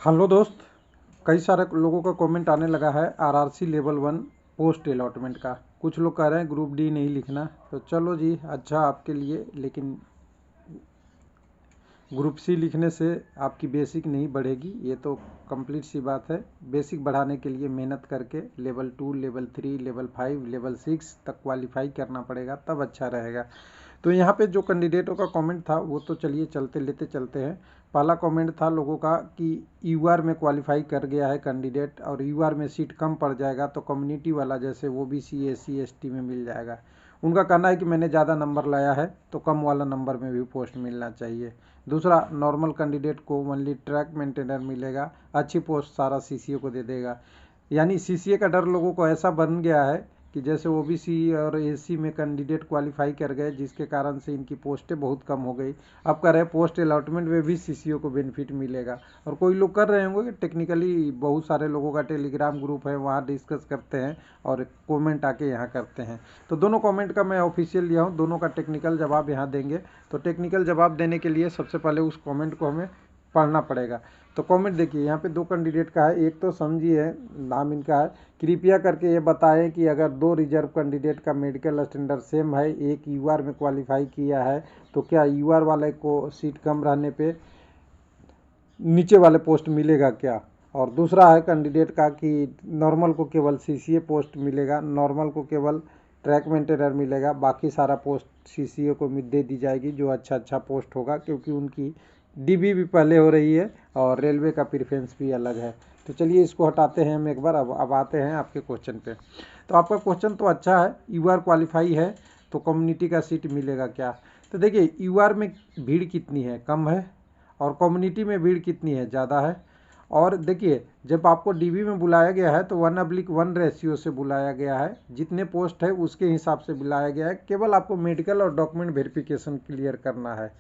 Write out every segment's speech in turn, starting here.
Hello दोस्त। कई सारे लोगों का कमेंट आने लगा है आरआरसी लेवल 1 पोस्ट अलॉटमेंट का। कुछ लोग कह रहे हैं ग्रुप डी नहीं लिखना, तो चलो जी, अच्छा आपके लिए। लेकिन ग्रुप सी लिखने से आपकी बेसिक नहीं बढ़ेगी, ये तो कंप्लीट सी बात है। बेसिक बढ़ाने के लिए मेहनत करके लेवल 2, लेवल 3, लेवल 5, लेवल 6 तक क्वालिफाई करना पड़ेगा, तब अच्छा रहेगा। तो यहाँ पे जो कैंडिडेटों का कमेंट था वो तो चलिए चलते हैं। पहला कमेंट था लोगों का कि यूआर में क्वालिफाई कर गया है कैंडिडेट और यूआर में सीट कम पड़ जाएगा तो कम्युनिटी वाला जैसे ओबीसी एससी एसटी में मिल जाएगा। उनका कहना है कि मैंने ज़्यादा नंबर लाया है तो कम वाला नंबर में भी पोस्ट मिलना चाहिए। दूसरा, नॉर्मल कैंडिडेट को ओनली ट्रैक मेंटेनर मिलेगा, अच्छी पोस्ट सारा सीसीए को दे देगा। यानी सीसीए का डर लोगों को ऐसा बन गया है कि जैसे ओबीसी और एससी में कैंडिडेट क्वालिफाई कर गए, जिसके कारण से इनकी पोस्टें बहुत कम हो गई। अब कह रहे हैं पोस्ट अलॉटमेंट में भी सीसीओ को बेनिफिट मिलेगा। और कोई लोग कर रहे होंगे कि टेक्निकली बहुत सारे लोगों का टेलीग्राम ग्रुप है, वहाँ डिस्कस करते हैं और कमेंट आके यहाँ करते हैं। तो दोनों कमेंट का मैं ऑफिशियल लिया हूँ, दोनों का टेक्निकल जवाब यहाँ देंगे। तो टेक्निकल जवाब देने के लिए सबसे पहले उस कमेंट को हमें पढ़ना पड़ेगा। तो कमेंट देखिए, यहाँ पे दो कैंडिडेट का है। एक तो समझिए, नाम इनका है, कृपया करके ये बताएं कि अगर दो रिजर्व कैंडिडेट का मेडिकल स्टैंडर्ड सेम है, एक यूआर में क्वालिफाई किया है, तो क्या यूआर वाले को सीट कम रहने पे नीचे वाले पोस्ट मिलेगा क्या। और दूसरा है कैंडिडेट का कि नॉर्मल को केवल सीसीए पोस्ट मिलेगा, नॉर्मल को केवल ट्रैक मेंटेनर मिलेगा, बाकी सारा पोस्ट सीसीए को दे दी जाएगी जो अच्छा पोस्ट होगा, क्योंकि उनकी डीबी भी पहले हो रही है और रेलवे का प्रेफरेंस भी अलग है। तो चलिए इसको हटाते हैं हम एक बार। अब आते हैं आपके क्वेश्चन पे। तो आपका क्वेश्चन तो अच्छा है, यूआर क्वालिफाई है तो कम्युनिटी का सीट मिलेगा क्या। तो देखिए, यूआर में भीड़ कितनी है, कम है, और कम्युनिटी में भीड़ कितनी है, ज़्यादा है। और देखिए, जब आपको डीबी में बुलाया गया है तो 1:1 रेशियो से बुलाया गया है, जितने पोस्ट है उसके हिसाब से बुलाया गया है। केवल आपको मेडिकल और डॉक्यूमेंट वेरिफिकेशन क्लियर करना है।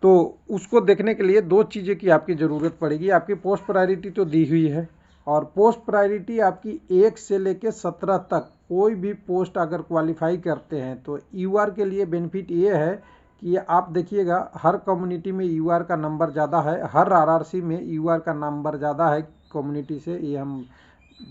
तो उसको देखने के लिए दो चीज़ें की आपकी ज़रूरत पड़ेगी। आपकी पोस्ट प्रायोरिटी तो दी हुई है, और पोस्ट प्रायोरिटी आपकी 1 से लेकर 17 तक कोई भी पोस्ट अगर क्वालिफाई करते हैं तो यूआर के लिए बेनिफिट ये है कि आप देखिएगा, हर कम्युनिटी में यूआर का नंबर ज़्यादा है, हर आरआरसी में यूआर का नंबर ज़्यादा है कम्युनिटी से। ये हम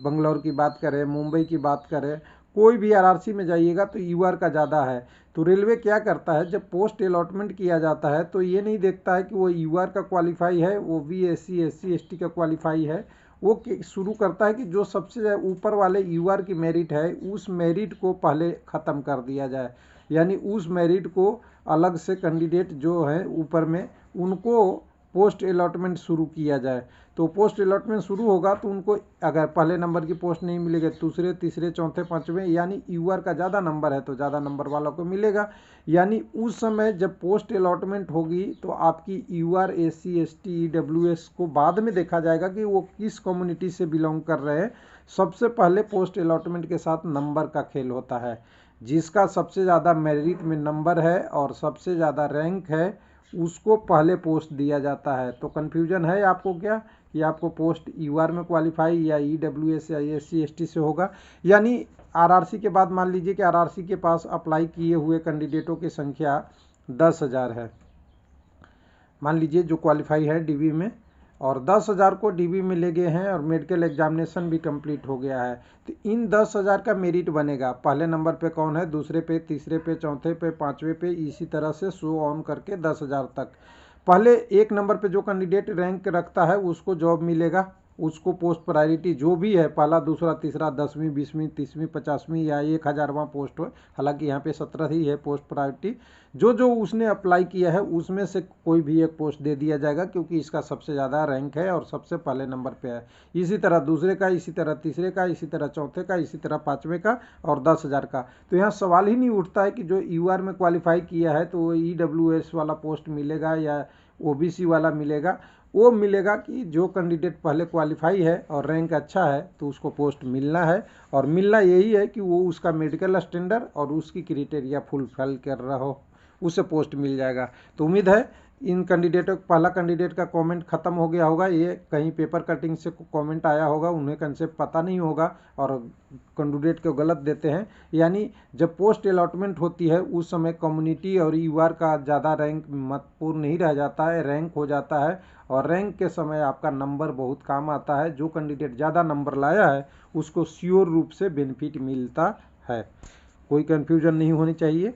बंगलौर की बात करें, मुंबई की बात करें, कोई भी आरआरसी में जाइएगा तो यूआर का ज़्यादा है। तो रेलवे क्या करता है, जब पोस्ट अलॉटमेंट किया जाता है तो ये नहीं देखता है कि वो यूआर का क्वालिफाई है, वो भी एससी एससी एसटी का क्वालिफाई है। वो शुरू करता है कि जो सबसे ऊपर वाले यूआर की मेरिट है उस मेरिट को पहले ख़त्म कर दिया जाए। यानी उस मेरिट को अलग से कैंडिडेट जो है ऊपर में, उनको पोस्ट अलॉटमेंट शुरू किया जाए। तो पोस्ट अलॉटमेंट शुरू होगा तो उनको अगर पहले नंबर की पोस्ट नहीं मिलेगी, दूसरे तीसरे चौथे पाँचवें, यानी यूआर का ज़्यादा नंबर है तो ज़्यादा नंबर वालों को मिलेगा। यानी उस समय जब पोस्ट अलॉटमेंट होगी तो आपकी यूआर एससी एसटी ईडब्ल्यूएस को बाद में देखा जाएगा कि वो किस कम्युनिटी से बिलोंग कर रहे हैं। सबसे पहले पोस्ट अलॉटमेंट के साथ नंबर का खेल होता है। जिसका सबसे ज़्यादा मेरिट में नंबर है और सबसे ज़्यादा रैंक है उसको पहले पोस्ट दिया जाता है। तो कन्फ्यूजन है आपको क्या कि आपको पोस्ट यूआर में क्वालिफाई या ईडब्ल्यूएस या एससी एसटी से होगा। यानी आरआरसी के बाद मान लीजिए कि आरआरसी के पास अप्लाई किए हुए कैंडिडेटों की संख्या 10,000 है, मान लीजिए, जो क्वालिफाई है डीबी में, और 10,000 को डीबी में ले गए हैं और मेडिकल एग्जामिनेशन भी कंप्लीट हो गया है। तो इन 10,000 का मेरिट बनेगा, पहले नंबर पे कौन है, दूसरे पे, तीसरे पे, चौथे पे, पाँचवें पे, इसी तरह से शो ऑन करके 10,000 तक। पहले एक नंबर पे जो कैंडिडेट रैंक रखता है उसको जॉब मिलेगा, उसको पोस्ट प्रायोरिटी जो भी है, पहला दूसरा तीसरा 10वीं 20वीं 30वीं 50वीं या 1000वां पोस्ट हो, हालांकि यहाँ पे 17 ही है पोस्ट प्रायोरिटी, जो जो उसने अप्लाई किया है उसमें से कोई भी एक पोस्ट दे दिया जाएगा, क्योंकि इसका सबसे ज़्यादा रैंक है और सबसे पहले नंबर पे है। इसी तरह दूसरे का, इसी तरह तीसरे का, इसी तरह चौथे का, इसी तरह पाँचवें का और 10,000 का। तो यहाँ सवाल ही नहीं उठता है कि जो यूआर में क्वालिफाई किया है तो वो ईडब्ल्यूएस वाला पोस्ट मिलेगा या ओबीसी वाला मिलेगा। वो मिलेगा कि जो कैंडिडेट पहले क्वालिफाई है और रैंक अच्छा है तो उसको पोस्ट मिलना है, और मिलना यही है कि वो उसका मेडिकल स्टैंडर्ड और उसकी क्राइटेरिया फुलफिल कर रहा हो, उसे पोस्ट मिल जाएगा। तो उम्मीद है इन कैंडिडेटों, पहला कैंडिडेट का कमेंट खत्म हो गया होगा। ये कहीं पेपर कटिंग से कमेंट आया होगा, उन्हें कंसेप्ट पता नहीं होगा और कैंडिडेट को गलत देते हैं। यानी जब पोस्ट अलॉटमेंट होती है उस समय कम्युनिटी और यूआर का ज़्यादा रैंक महत्वपूर्ण नहीं रह जाता है, रैंक हो जाता है। और रैंक के समय आपका नंबर बहुत काम आता है। जो कैंडिडेट ज़्यादा नंबर लाया है उसको श्योर रूप से बेनिफिट मिलता है। कोई कन्फ्यूजन नहीं होनी चाहिए।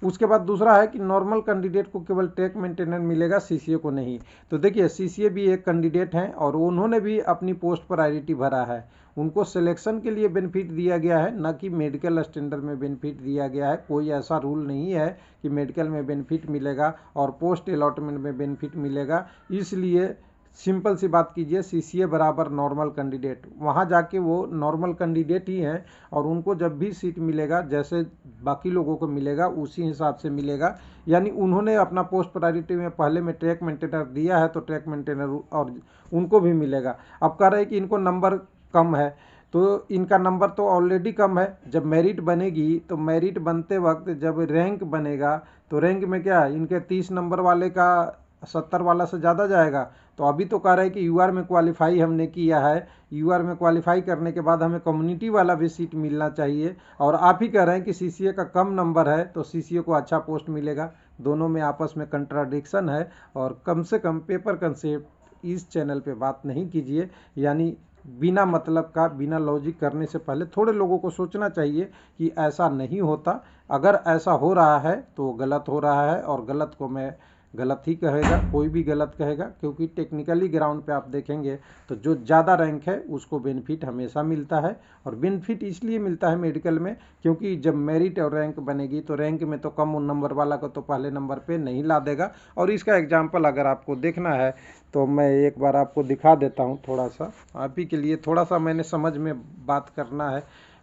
उसके बाद दूसरा है कि नॉर्मल कैंडिडेट को केवल ट्रैक मेंटेनर मिलेगा, सीसीए को नहीं। तो देखिए सीसीए भी एक कैंडिडेट हैं और उन्होंने भी अपनी पोस्ट प्रायोरिटी भरा है। उनको सिलेक्शन के लिए बेनिफिट दिया गया है, न कि मेडिकल स्टैंडर्ड में बेनिफिट दिया गया है। कोई ऐसा रूल नहीं है कि मेडिकल में बेनिफिट मिलेगा और पोस्ट अलॉटमेंट में बेनिफिट मिलेगा। इसलिए सिंपल सी बात कीजिए, सीसीए बराबर नॉर्मल कैंडिडेट, वहाँ जाके वो नॉर्मल कैंडिडेट ही हैं और उनको जब भी सीट मिलेगा जैसे बाकी लोगों को मिलेगा उसी हिसाब से मिलेगा। यानी उन्होंने अपना पोस्ट प्रायोरिटी में पहले में ट्रैक मेंटेनर दिया है तो ट्रैक मेंटेनर और उनको भी मिलेगा। अब कह रहे हैं कि इनको नंबर कम है, तो इनका नंबर तो ऑलरेडी कम है। जब मेरिट बनेगी तो मेरिट बनते वक्त जब रैंक बनेगा तो रैंक में क्या इनके 30 नंबर वाले का 70 वाला से ज़्यादा जाएगा। तो अभी तो कह रहे हैं कि यूआर में क्वालिफाई हमने किया है, यूआर में क्वालिफाई करने के बाद हमें कम्युनिटी वाला भी सीट मिलना चाहिए। और आप ही कह रहे हैं कि सीसीए का कम नंबर है तो सीसीए को अच्छा पोस्ट मिलेगा। दोनों में आपस में कंट्राडिक्शन है और कम से कम पेपर कंसेप्ट इस चैनल पे बात नहीं कीजिए। यानी बिना मतलब का, बिना लॉजिक करने से पहले थोड़े लोगों को सोचना चाहिए कि ऐसा नहीं होता। अगर ऐसा हो रहा है तो गलत हो रहा है और गलत को मैं गलत ही कहेगा, कोई भी गलत कहेगा। क्योंकि टेक्निकली ग्राउंड पे आप देखेंगे तो जो ज़्यादा रैंक है उसको बेनिफिट हमेशा मिलता है। और बेनिफिट इसलिए मिलता है मेडिकल में क्योंकि जब मेरिट और रैंक बनेगी तो रैंक में तो कम नंबर वाला को तो पहले नंबर पे नहीं ला देगा। और इसका एग्जाम्पल अगर आपको देखना है तो मैं एक बार आपको दिखा देता हूँ। थोड़ा सा आप ही के लिए, थोड़ा सा मैंने समझ में बात करना है।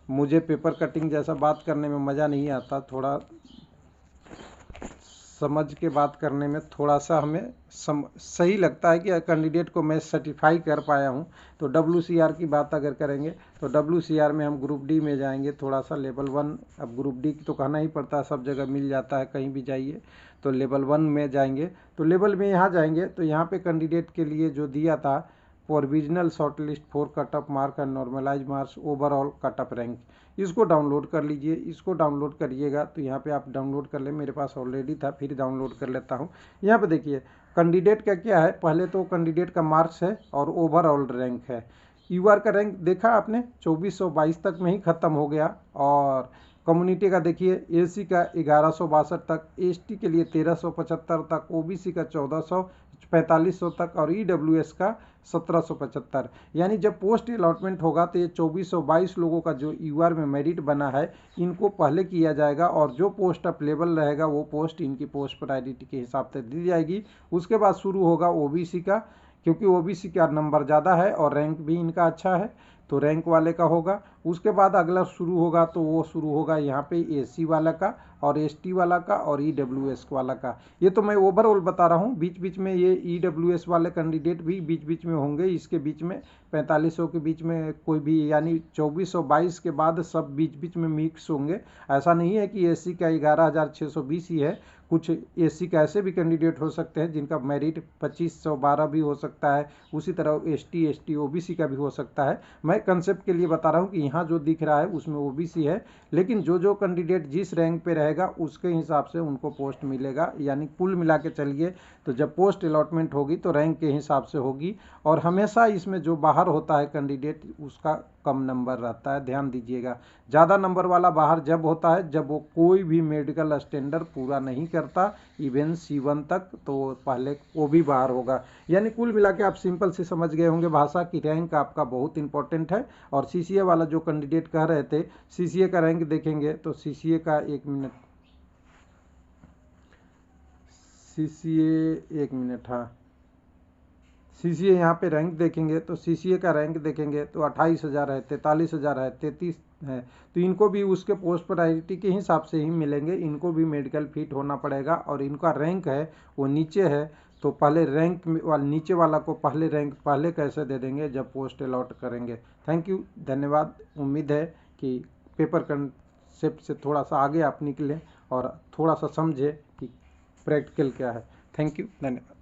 मुझे पेपर कटिंग जैसा बात करने में मज़ा नहीं आता, थोड़ा समझ के बात करने में थोड़ा सा हमें सही लगता है कि कैंडिडेट को मैं सर्टिफाई कर पाया हूँ। तो WCR की बात अगर करेंगे तो WCR में हम ग्रुप डी में जाएंगे, थोड़ा सा लेवल 1। अब ग्रुप डी तो कहना ही पड़ता है, सब जगह मिल जाता है, कहीं भी जाइए। तो लेवल 1 में जाएंगे तो लेवल में यहाँ जाएंगे तो यहाँ पे कैंडिडेट के लिए जो दिया था provisional shortlist 4 cut off mark and normalise marks overall cut off rank, इसको डाउनलोड कर लीजिए। इसको डाउनलोड करिएगा तो यहाँ पे आप डाउनलोड कर ले, मेरे पास ऑलरेडी था, फिर डाउनलोड कर लेता हूँ। यहाँ पे देखिए कैंडिडेट का क्या है, पहले तो कैंडिडेट का मार्क्स है और ओवरऑल रैंक है। यूआर का रैंक देखा आपने 2422 तक में ही ख़त्म हो गया। और कम्युनिटी का देखिए एसी का 1162 तक, एसटी के लिए 1375 तक, ओबीसी का 1445 तक और ईडब्ल्यूएस का 1775। यानी जब पोस्ट अलॉटमेंट होगा तो ये 2422 लोगों का जो यूआर में मेरिट बना है इनको पहले किया जाएगा और जो पोस्ट अवेलेबल रहेगा वो पोस्ट इनकी पोस्ट प्रायोरिटी के हिसाब से दी जाएगी। उसके बाद शुरू होगा ओबीसी का, क्योंकि ओबीसी का नंबर ज़्यादा है और रैंक भी इनका अच्छा है तो रैंक वाले का होगा। उसके बाद अगला शुरू होगा तो वो शुरू होगा यहाँ पे एससी वाला का और एसटी वाला का और ईडब्ल्यूएस वाला का। ये तो मैं ओवरऑल बता रहा हूँ, बीच बीच में ये ईडब्ल्यूएस वाले कैंडिडेट भी बीच बीच में होंगे। इसके बीच में 4500 के बीच में कोई भी, यानी 2422 के बाद सब बीच बीच में मिक्स होंगे। ऐसा नहीं है कि एससी का 11620 ही है, कुछ एससी का ऐसे भी कैंडिडेट हो सकते हैं जिनका मेरिट 2512 भी हो सकता है। उसी तरह एसटी ओबीसी का भी हो सकता है। मैं कंसेप्ट के लिए बता रहा हूँ कि यहाँ जो दिख रहा है उसमें ओबीसी है, लेकिन जो कैंडिडेट जिस रैंक पे रहेगा उसके हिसाब से उनको पोस्ट मिलेगा। यानी कुल मिला के चलिए तो जब पोस्ट अलॉटमेंट होगी तो रैंक के हिसाब से होगी। और हमेशा इसमें जो बाहर होता है कैंडिडेट उसका कम नंबर रहता है, ध्यान दीजिएगा। ज़्यादा नंबर वाला बाहर जब होता है जब वो कोई भी मेडिकल स्टैंडर्ड पूरा नहीं करता, इवन C1 तक, तो पहले वो भी बाहर होगा। यानी कुल मिला के आप सिंपल से समझ गए होंगे भाषा की रैंक आपका बहुत इंपॉर्टेंट है। और सीसीए वाला जो कैंडिडेट कह रहे थे, सीसीए का रैंक देखेंगे तो सीसीए का, एक मिनट, सीसीए एक मिनट, हाँ, सीसीए यहाँ पे रैंक देखेंगे तो सीसीए का रैंक देखेंगे तो 28,000 है, 43,000 है, 33 है। तो इनको भी उसके पोस्ट प्रायोरिटी के हिसाब से ही मिलेंगे, इनको भी मेडिकल फिट होना पड़ेगा। और इनका रैंक है वो नीचे है तो पहले रैंक वाले नीचे वाला को पहले रैंक पहले कैसे दे देंगे जब पोस्ट अलॉट करेंगे। थैंक यू, धन्यवाद। उम्मीद है कि पेपर कंसेप्ट से थोड़ा सा आगे आप निकलें और थोड़ा सा समझे कि प्रैक्टिकल क्या है। थैंक यू, धन्यवाद।